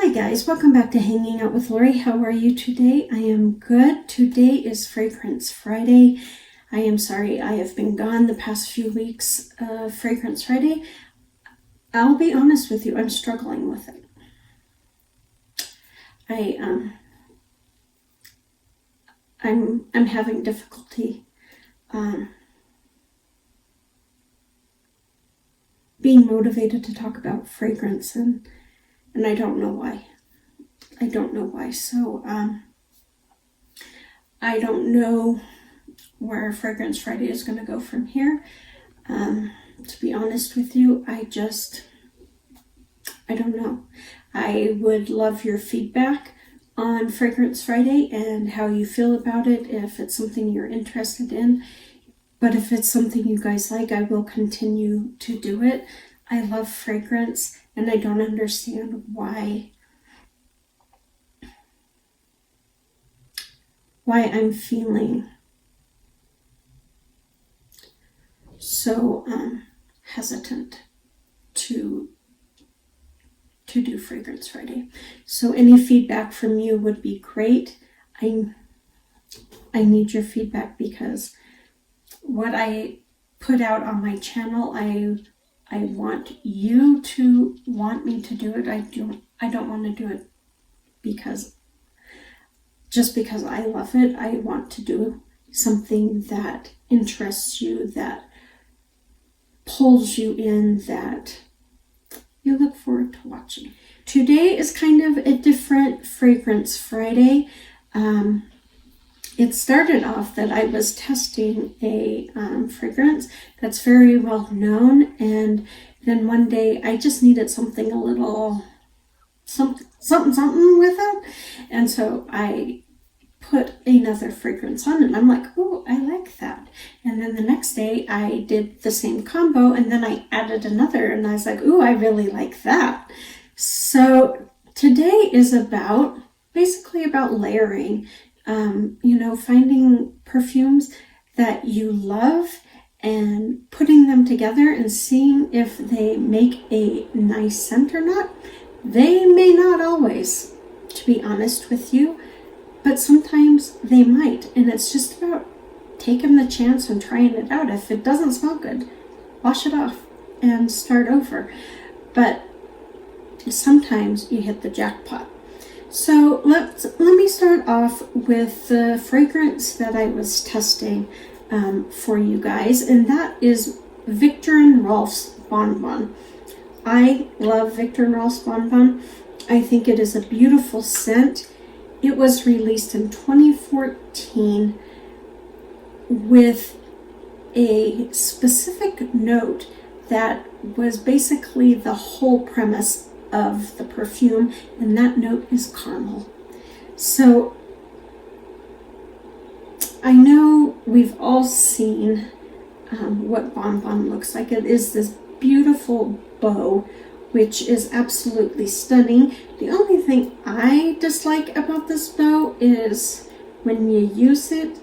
Hi guys, welcome back to Hanging Out with Lori. How are you today? I am good. Today is Fragrance Friday. I am sorry I have been gone the past few weeks of Fragrance Friday. I'll be honest with you, I'm struggling with it. I'm having difficulty being motivated to talk about fragrance, and I don't know why. So I don't know where Fragrance Friday is going to go from here. To be honest with you, I don't know. I would love your feedback on Fragrance Friday and how you feel about it, if it's something you're interested in. But if it's something you guys like, I will continue to do it. I love fragrance, and I don't understand why I'm feeling so hesitant to do Fragrance Friday. So any feedback from you would be great. I need your feedback, because what I put out on my channel, I want you to want me to do it. I don't want to do it because I love it. I want to do something that interests you, that pulls you in, that you look forward to watching. Today is kind of a different Fragrance Friday. It started off that I was testing a fragrance that's very well known, and then one day I just needed something a little something with it, and so I put another fragrance on, and I'm like, oh, I like that. And then the next day I did the same combo, and then I added another, and I was like, oh, I really like that. So today is basically about layering. Finding perfumes that you love and putting them together and seeing if they make a nice scent or not. They may not always, to be honest with you, but sometimes they might, and it's just about taking the chance and trying it out. If it doesn't smell good, wash it off and start over. But sometimes you hit the jackpot. So let me start off with the fragrance that I was testing for you guys, and that is Viktor and Rolf's Bon Bon. I love Viktor and Rolf's Bon Bon. I think it is a beautiful scent. It was released in 2014 with a specific note that was basically the whole premise of the perfume, and that note is caramel. So I know we've all seen what Bon Bon looks like. It is this beautiful bow, which is absolutely stunning. The only thing I dislike about this bow is when you use it,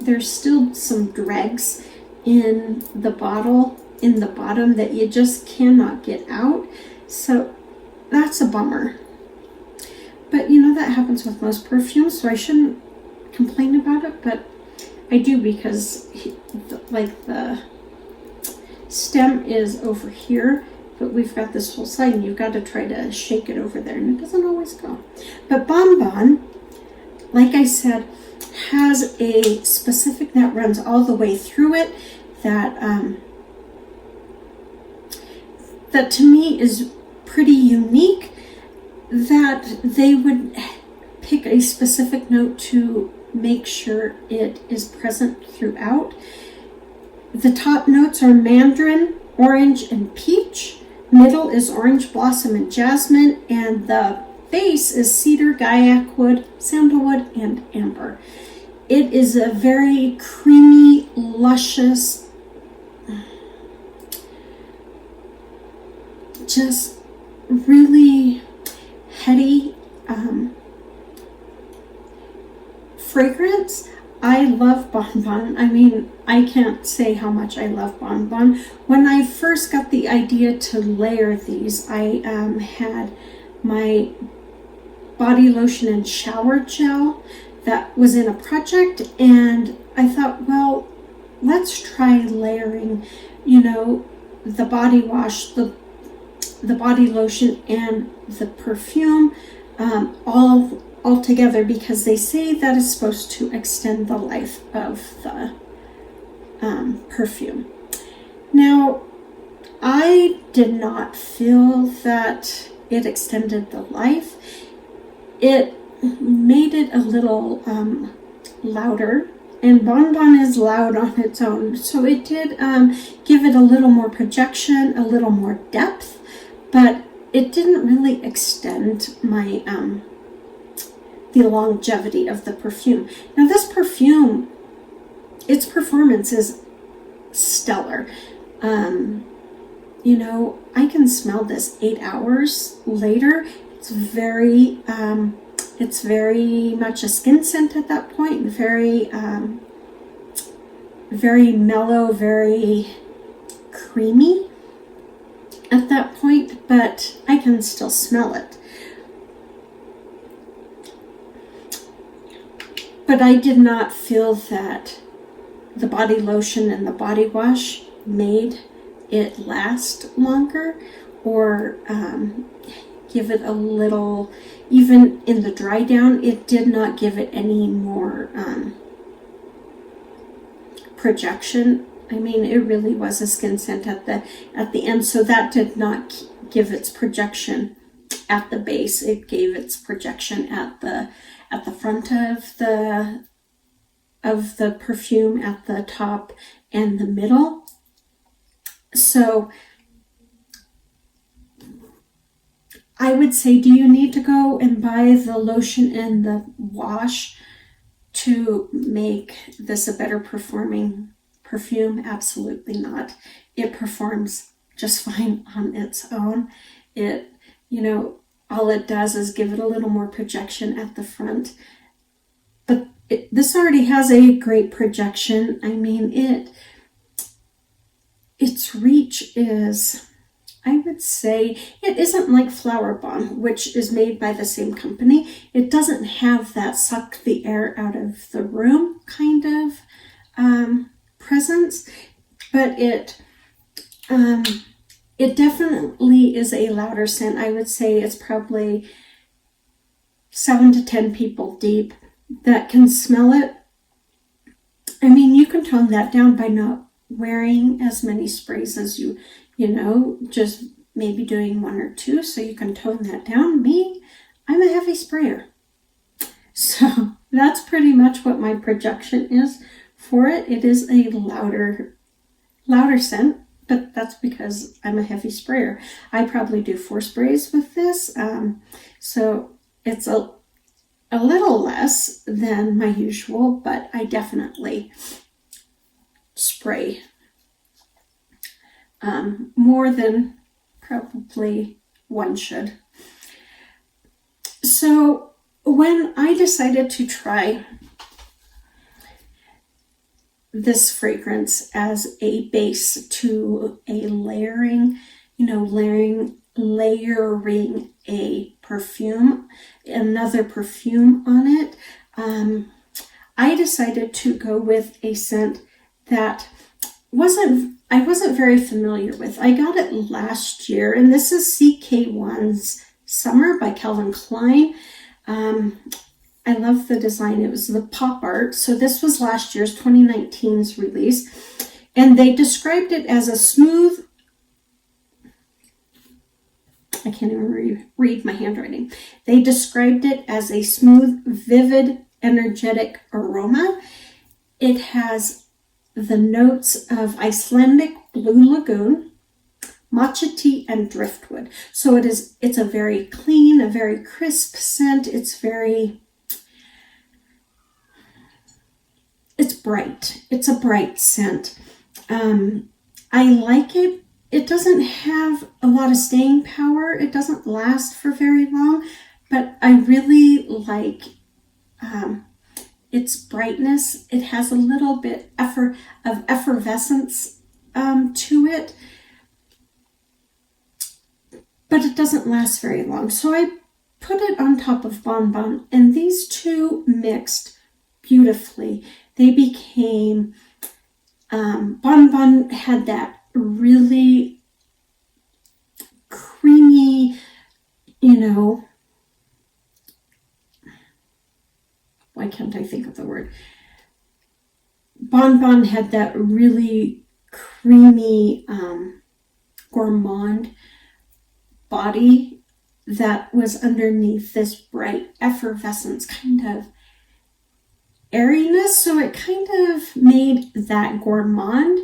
there's still some dregs in the bottle, in the bottom, that you just cannot get out. So that's a bummer. But that happens with most perfumes, so I shouldn't complain about it, but I do, because the stem is over here, but we've got this whole side, and you've got to try to shake it over there, and it doesn't always go. But Bon Bon, like I said, has a specific that runs all the way through it, that to me is pretty unique, that they would pick a specific note to make sure it is present throughout. The top notes are mandarin, orange, and peach. Middle is orange blossom and jasmine, and the base is cedar, gaiac wood, sandalwood, and amber. It is a very creamy, luscious, just really heady fragrance. I love Bon Bon. I mean, I can't say how much I love Bon Bon. When I first got the idea to layer these, I had my body lotion and shower gel that was in a project, and I thought, well, let's try layering, the body wash, the body lotion, and the perfume all together, because they say that is supposed to extend the life of the perfume. Now, I did not feel that it extended the life. It made it a little louder, and Bon Bon is loud on its own, so it did give it a little more projection, a little more depth, but it didn't really extend my the longevity of the perfume. Now, this perfume, its performance is stellar. I can smell this 8 hours later. It's very much a skin scent at that point. Very mellow, very creamy at that point, but I can still smell it. But I did not feel that the body lotion and the body wash made it last longer, or give it a little, even in the dry down, it did not give it any more projection. I mean, it really was a skin scent at the end, so that did not give its projection at the base. It gave its projection at the front of the perfume, at the top and the middle. So I would say, do you need to go and buy the lotion and the wash to make this a better performing perfume? Absolutely not. It performs just fine on its own. It, all it does is give it a little more projection at the front. But this already has a great projection. I mean, its reach is, I would say, it isn't like Flower Bomb, which is made by the same company. It doesn't have that suck the air out of the room kind of presence, but it definitely is a louder scent. I would say it's probably 7 to 10 people deep that can smell it. I mean, you can tone that down by not wearing as many sprays as you just maybe doing 1 or 2, so you can tone that down. Me, I'm a heavy sprayer. So that's pretty much what my projection is for it. It is a louder scent, but that's because I'm a heavy sprayer. I probably do 4 sprays with this, so it's a little less than my usual, but I definitely spray more than probably one should. So when I decided to try this fragrance as a base to a layering a perfume, another perfume on it, I decided to go with a scent that I wasn't very familiar with. I got it last year, and this is CK1's Summer by Calvin Klein. I love the design. It was the pop art. So this was last year's 2019's release, and they described it as a smooth, I can't even read my handwriting. They described it as a smooth, vivid, energetic aroma. It has the notes of Icelandic Blue Lagoon, matcha tea, and driftwood. So it's a very clean, a very crisp scent. It's bright. It's a bright scent. I like it. It doesn't have a lot of staying power. It doesn't last for very long, but I really like its brightness. It has a little bit of effervescence to it, but it doesn't last very long. So put it on top of Bon Bon, and these two mixed beautifully. They became, Bon Bon had that really creamy, why can't I think of the word? Bon Bon had that really creamy, gourmand body that was underneath this bright effervescence kind of airiness. So it kind of made that gourmand,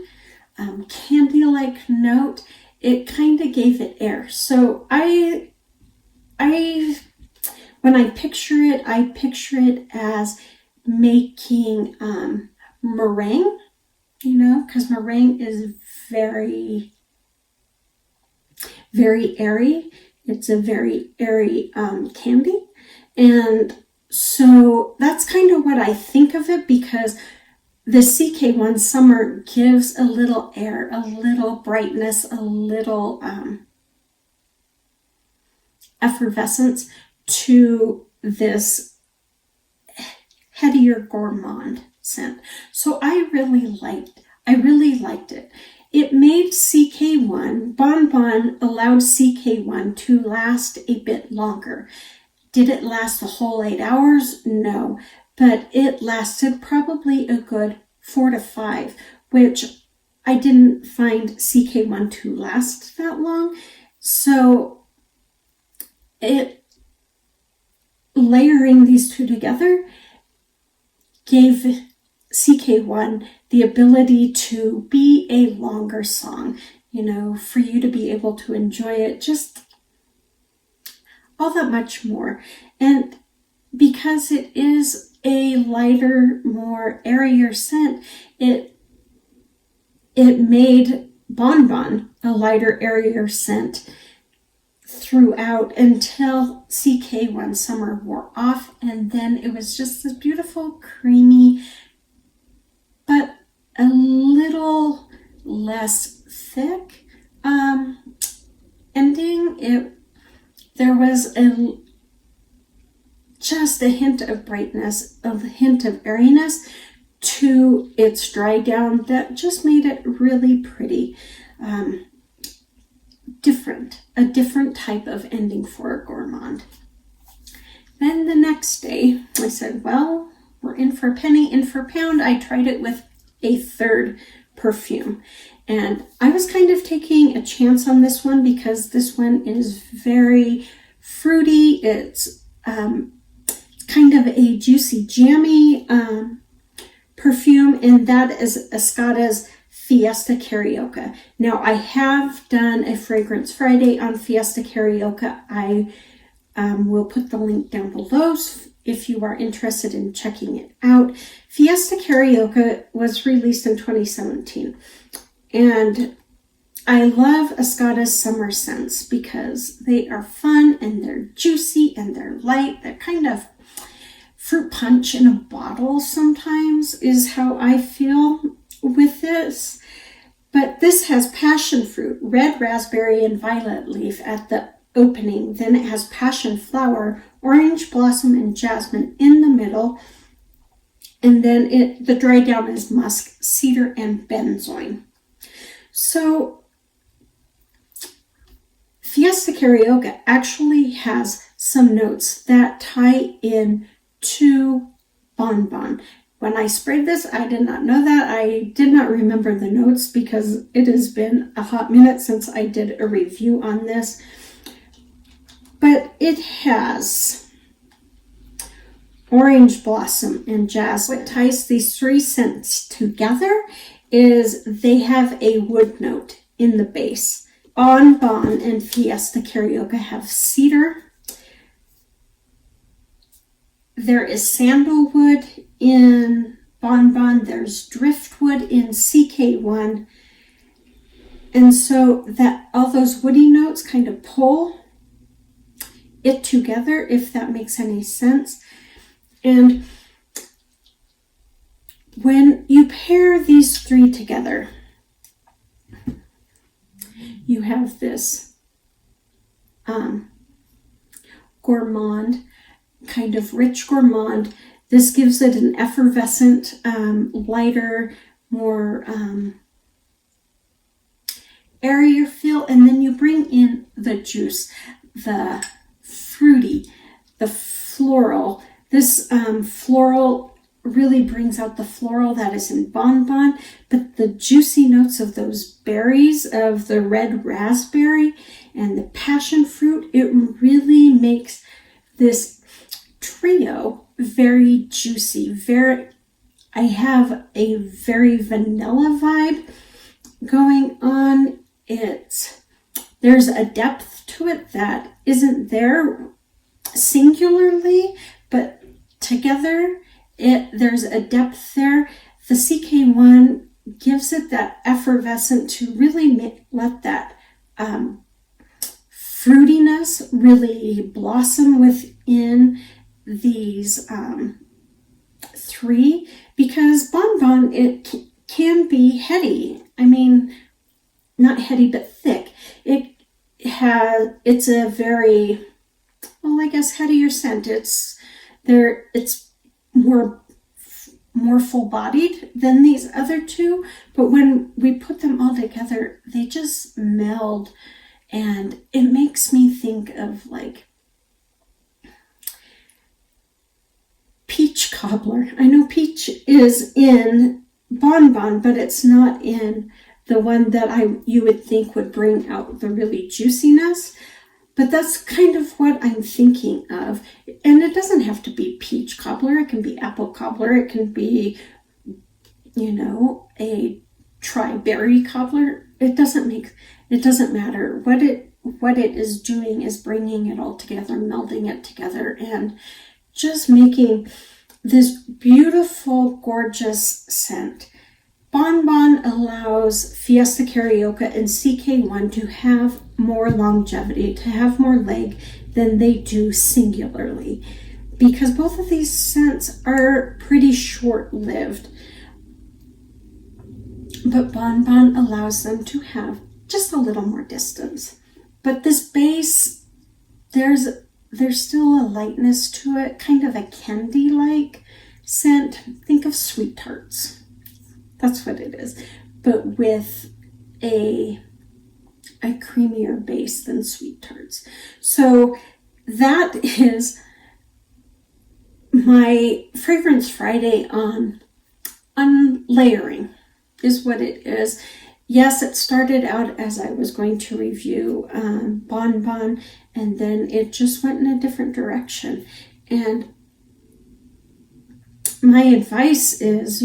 candy-like note. It kind of gave it air. So when I picture it as making meringue, because meringue is very, very airy. It's a very airy candy. And so that's kind of what I think of it, because the CK1 Summer gives a little air, a little brightness, a little effervescence to this headier gourmand scent. So I really liked it. It made CK1, Bon Bon allowed CK1 to last a bit longer. Did it last the whole 8 hours? No, but it lasted probably a good 4 to 5, which I didn't find CK1 to last that long. So layering these two together gave CK1 the ability to be a longer song, for you to be able to enjoy it just all that much more. And because it is a lighter, more airier scent, it made Bon Bon a lighter, airier scent throughout until CK1 Summer wore off, and then it was just this beautiful, creamy, but a little less thick ending. There was just a hint of brightness, a hint of airiness to its dry down that just made it really pretty. A different type of ending for a gourmand. Then the next day, I said, well, we're in for a penny, in for a pound. I tried it with a third perfume. And I was kind of taking a chance on this one because this one is very fruity. It's kind of a juicy, jammy perfume, and that is Escada's Fiesta Carioca. Now, I have done a Fragrance Friday on Fiesta Carioca. I will put the link down below if you are interested in checking it out. Fiesta Carioca was released in 2017. And I love Escada's summer scents because they are fun and they're juicy and they're light. They're kind of fruit punch in a bottle sometimes is how I feel with this. But this has passion fruit, red raspberry, and violet leaf at the opening. Then it has passion flower, orange blossom, and jasmine in the middle. And then the dry down is musk, cedar, and benzoin. So Fiesta Carioca actually has some notes that tie in to Bon Bon. When I sprayed this, I did not know that. I did not remember the notes because it has been a hot minute since I did a review on this. But it has orange blossom and jasmine. What ties these three scents together is they have a wood note in the base. Bon Bon and Fiesta Carioca have cedar. There is sandalwood in Bon Bon. There's driftwood in CK1. And so that all those woody notes kind of pull it together, if that makes any sense. And when you pair these three together, you have this gourmand, kind of rich gourmand. This gives it an effervescent, lighter, more airier feel. And then you bring in the juice, the fruity, the floral. This floral really brings out the floral that is in Bon Bon, but the juicy notes of those berries, of the red raspberry and the passion fruit, it really makes this trio very juicy. I have a very vanilla vibe going on. There's a depth to it that isn't there singularly, but together there's a depth there. The CK1 gives it that effervescent to really let that fruitiness really blossom within these three, because Bon Bon, it can be heady. I mean, not heady, but thick. It's a very, well, I guess headier scent. It's more full-bodied than these other two, but when we put them all together, they just meld, and it makes me think of like peach cobbler. I know peach is in Bon Bon, but it's not in the one that you would think would bring out the really juiciness. But that's kind of what I'm thinking of. And it doesn't have to be peach cobbler. It can be apple cobbler. It can be, a tri-berry cobbler. It doesn't matter. What it is doing is bringing it all together, melding it together, and just making this beautiful, gorgeous scent. Bon Bon allows Fiesta Carioca and CK1 to have more longevity, to have more leg than they do singularly, because both of these scents are pretty short-lived. But Bon Bon allows them to have just a little more distance. But this base, there's still a lightness to it, kind of a candy-like scent. Think of sweet tarts. That's what it is, but with a creamier base than sweet tarts. So that is my Fragrance Friday on layering, is what it is. Yes, it started out as I was going to review Bon Bon, and then it just went in a different direction. And my advice is,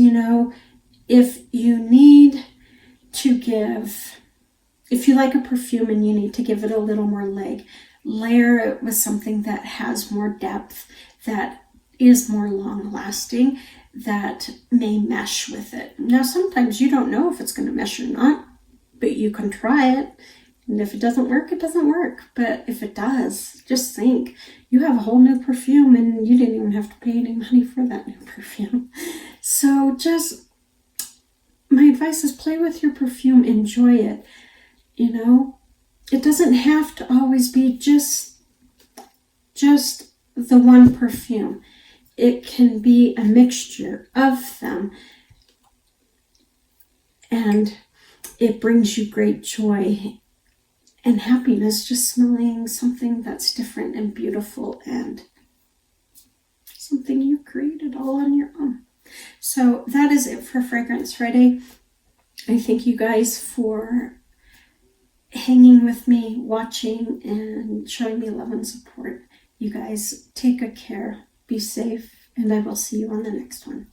if you like a perfume and you need to give it a little more leg, layer it with something that has more depth, that is more long lasting, that may mesh with it. Now, sometimes you don't know if it's going to mesh or not, but you can try it. And if it doesn't work, it doesn't work. But if it does, just think, you have a whole new perfume and you didn't even have to pay any money for that new perfume. So my advice is play with your perfume, enjoy it. It doesn't have to always be just the one perfume. It can be a mixture of them. And it brings you great joy and happiness just smelling something that's different and beautiful and something you created all on your own. So that is it for Fragrance Friday. I thank you guys for hanging with me, watching, and showing me love and support. You guys take good care, be safe, and I will see you on the next one.